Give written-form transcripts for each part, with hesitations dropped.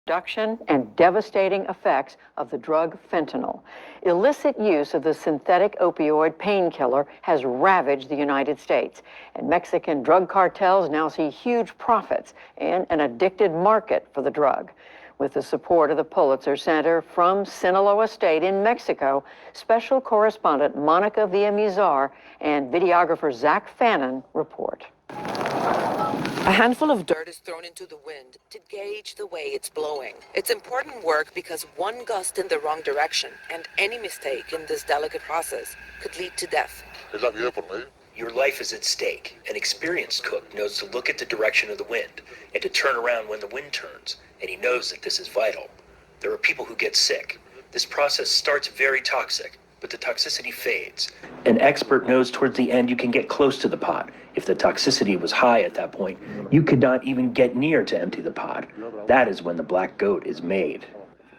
Production and devastating effects of the drug fentanyl. Illicit use of the synthetic opioid painkiller has ravaged the United States, and Mexican drug cartels now see huge profits and an addicted market for the drug. With the support of the Pulitzer Center from Sinaloa State in Mexico, special correspondent Monica Villamizar and videographer Zach Fannin report. A handful of dirt is thrown into the wind to gauge the way it's blowing. It's important work because one gust in the wrong direction and any mistake in this delicate process could lead to death. Your life is at stake. An experienced cook knows to look at the direction of the wind and to turn around when the wind turns, and he knows that this is vital. There are people who get sick. This process starts very toxic, but the toxicity fades. An expert knows towards the end you can get close to the pot. If the toxicity was high at that point, you could not even get near to empty the pot. That is when the black goat is made.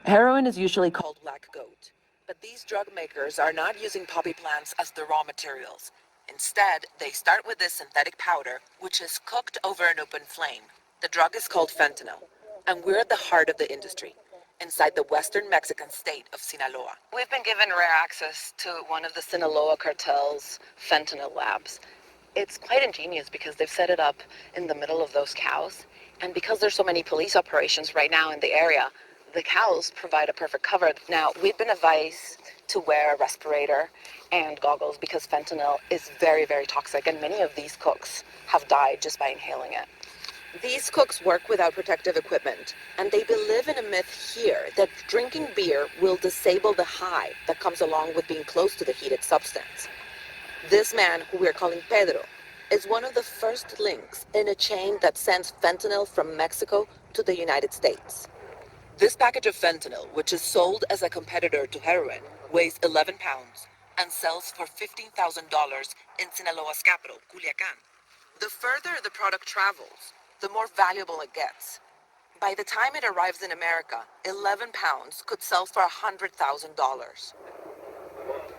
Heroin is usually called black goat, but these drug makers are not using poppy plants as the raw materials. Instead, they start with this synthetic powder, which is cooked over an open flame. The drug is called fentanyl, and we're at the heart of the industry, inside the western Mexican state of Sinaloa. We've been given rare access to one of the Sinaloa cartel's fentanyl labs. It's quite ingenious because they've set it up in the middle of those cows, and because there's so many police operations right now in the area, the cows provide a perfect cover. Now, we've been advised to wear a respirator and goggles because fentanyl is very, very toxic, and many of these cooks have died just by inhaling it. These cooks work without protective equipment, and they believe in a myth here that drinking beer will disable the high that comes along with being close to the heated substance. This man, who we're calling Pedro, is one of the first links in a chain that sends fentanyl from Mexico to the United States. This package of fentanyl, which is sold as a competitor to heroin, weighs 11 pounds and sells for $15,000 in Sinaloa's capital, Culiacan. The further the product travels, the more valuable it gets. By the time it arrives in America, 11 pounds could sell for $100,000.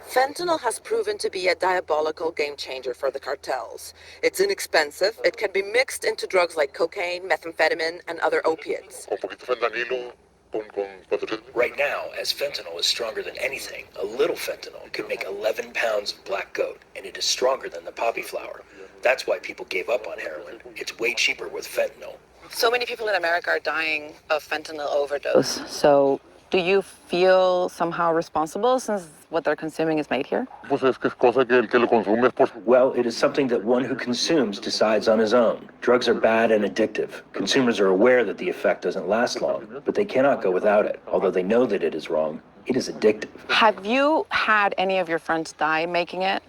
Fentanyl has proven to be a diabolical game changer for the cartels. It's inexpensive, it can be mixed into drugs like cocaine, methamphetamine, and other opiates. Right now, as fentanyl is stronger than anything, a little fentanyl could make 11 pounds of black goat, and it is stronger than the poppy flower. That's why people gave up on heroin. It's way cheaper with fentanyl. So many people in America are dying of fentanyl overdose. So do you feel somehow responsible since what they're consuming is made here? Well, it is something that one who consumes decides on his own. Drugs are bad and addictive. Consumers are aware that the effect doesn't last long, but they cannot go without it. Although they know that it is wrong, it is addictive. Have you had any of your friends die making it?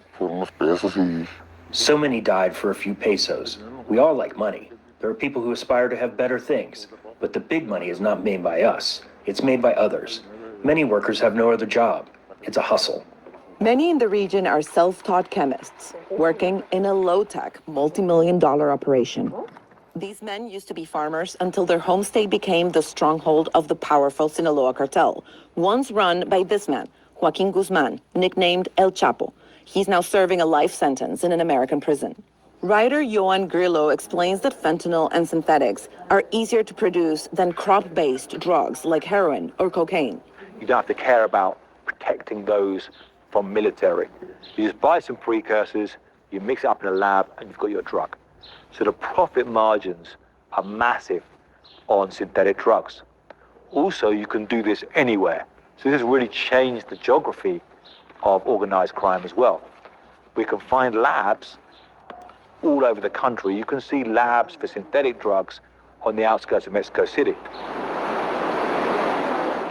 So many died for a few pesos. We all like money. There are people who aspire to have better things, but the big money is not made by us. It's made by others. Many workers have no other job. It's a hustle. Many in the region are self-taught chemists working in a low-tech, multi-million-dollar operation. These men used to be farmers until their home state became the stronghold of the powerful Sinaloa cartel, once run by this man, Joaquin Guzman, nicknamed El Chapo. He's now serving a life sentence in an American prison. Writer Joan Grillo explains that fentanyl and synthetics are easier to produce than crop-based drugs like heroin or cocaine. You don't have to care about protecting those from military. You just buy some precursors, you mix it up in a lab, and you've got your drug. So the profit margins are massive on synthetic drugs. Also, you can do this anywhere. So this has really changed the geography of organized crime as well. We can find labs all over the country. You can see labs for synthetic drugs on the outskirts of Mexico City.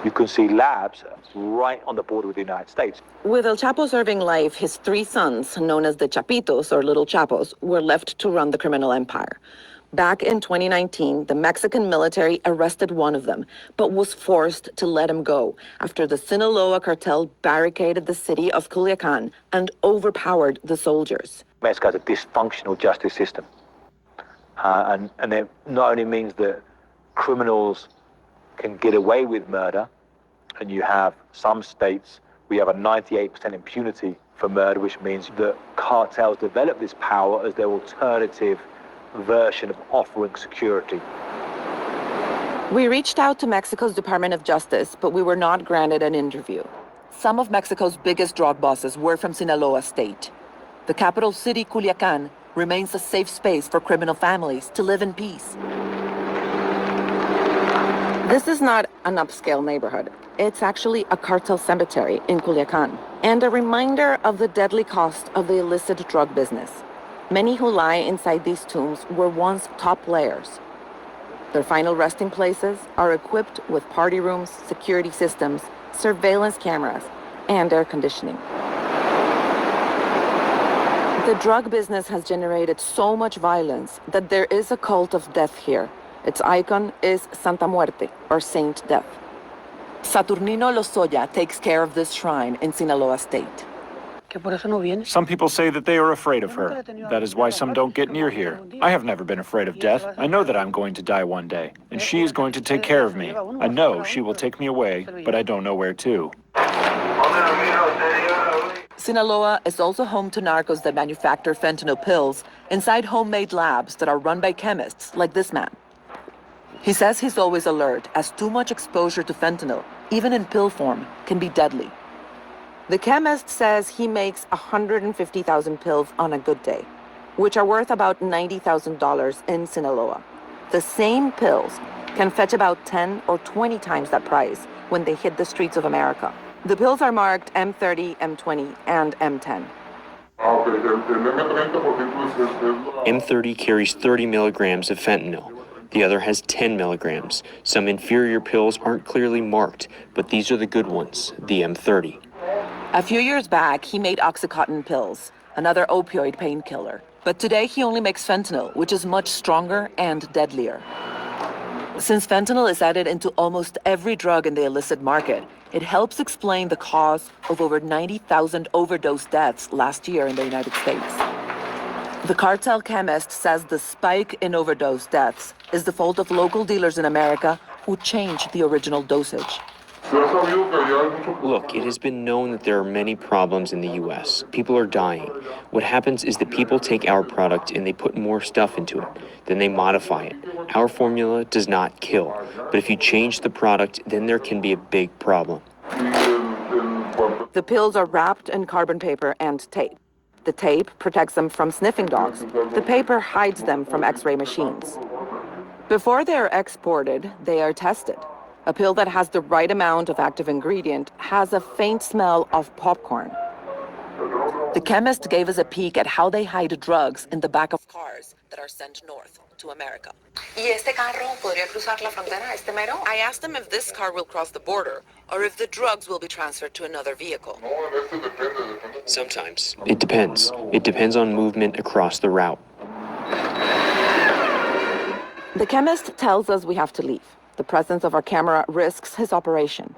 You can see labs right on the border with the United States. With El Chapo serving life, his 3 sons, known as the Chapitos or Little Chapos, were left to run the criminal empire. Back in 2019, the Mexican military arrested one of them, but was forced to let him go after the Sinaloa cartel barricaded the city of Culiacan and overpowered the soldiers. Mexico has a dysfunctional justice system. And it not only means that criminals can get away with murder, and you have some states where you have a 98% impunity for murder, which means that cartels develop this power as their alternative version of offering security. We reached out to Mexico's Department of Justice, but we were not granted an interview. Some of Mexico's biggest drug bosses were from Sinaloa state. The capital city, Culiacan, remains a safe space for criminal families to live in peace. This is not an upscale neighborhood. It's actually a cartel cemetery in Culiacan, and a reminder of the deadly cost of the illicit drug business. Many who lie inside these tombs were once top players. Their final resting places are equipped with party rooms, security systems, surveillance cameras, and air conditioning. The drug business has generated so much violence that there is a cult of death here. Its icon is Santa Muerte, or Saint Death. Saturnino Lozoya takes care of this shrine in Sinaloa state. Some people say that they are afraid of her. That is why some don't get near here. I have never been afraid of death. I know that I'm going to die one day, and she is going to take care of me. I know she will take me away, but I don't know where to. Sinaloa is also home to narcos that manufacture fentanyl pills inside homemade labs that are run by chemists like this man. He says he's always alert, as too much exposure to fentanyl, even in pill form, can be deadly. The chemist says he makes 150,000 pills on a good day, which are worth about $90,000 in Sinaloa. The same pills can fetch about 10 or 20 times that price when they hit the streets of America. The pills are marked M30, M20, and M10. M30 carries 30 milligrams of fentanyl. The other has 10 milligrams. Some inferior pills aren't clearly marked, but these are the good ones, the M30. A few years back, he made Oxycontin pills, another opioid painkiller. But today he only makes fentanyl, which is much stronger and deadlier. Since fentanyl is added into almost every drug in the illicit market, it helps explain the cause of over 90,000 overdose deaths last year in the United States. The cartel chemist says the spike in overdose deaths is the fault of local dealers in America who changed the original dosage. Look, it has been known that there are many problems in the U.S. People are dying. What happens is that people take our product and they put more stuff into it. Then they modify it. Our formula does not kill. But if you change the product, then there can be a big problem. The pills are wrapped in carbon paper and tape. The tape protects them from sniffing dogs. The paper hides them from X-ray machines. Before they are exported, they are tested. A pill that has the right amount of active ingredient has a faint smell of popcorn. The chemist gave us a peek at how they hide drugs in the back of cars that are sent north to America. I asked him if this car will cross the border or if the drugs will be transferred to another vehicle. Sometimes. It depends. It depends on movement across the route. The chemist tells us we have to leave. The presence of our camera risks his operation.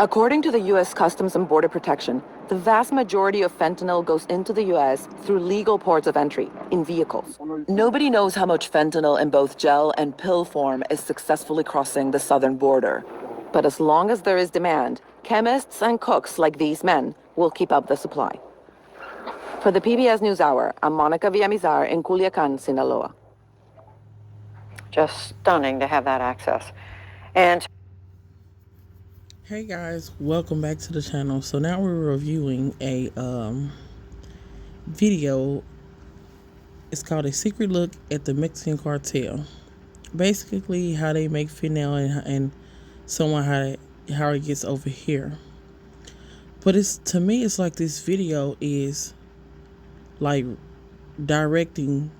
According to the U.S. Customs and Border Protection, the vast majority of fentanyl goes into the U.S. through legal ports of entry, in vehicles. Nobody knows how much fentanyl in both gel and pill form is successfully crossing the southern border. But as long as there is demand, chemists and cooks like these men will keep up the supply. For the PBS NewsHour, I'm Monica Villamizar in Culiacan, Sinaloa. Just stunning to have that access. And hey guys, welcome back to the channel. So now we're reviewing a video. It's called A Secret Look at the Mexican Cartel. Basically how they make fentanyl and someone how it gets over here. But to me it's like this video is like directing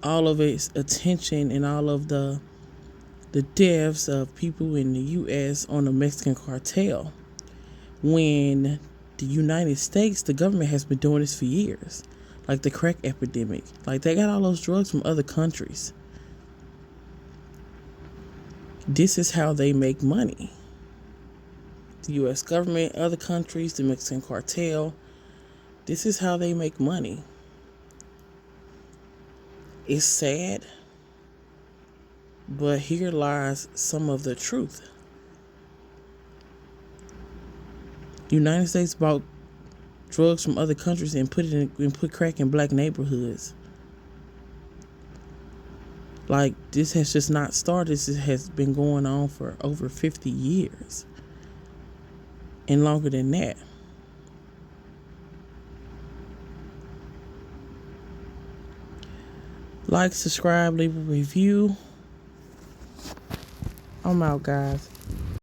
all of its attention and all of the deaths of people in the U.S. on the Mexican cartel, when the United States, the government has been doing this for years, like the crack epidemic. Like they got all those drugs from other countries. This is how they make money. The U.S. government, other countries, the Mexican cartel. This is how they make money. It's sad, but here lies some of the truth. The United States bought drugs from other countries and put crack in black neighborhoods. Like, this has just not started. This has been going on for over 50 years and longer than that. Like, subscribe, leave a review. I'm out, guys.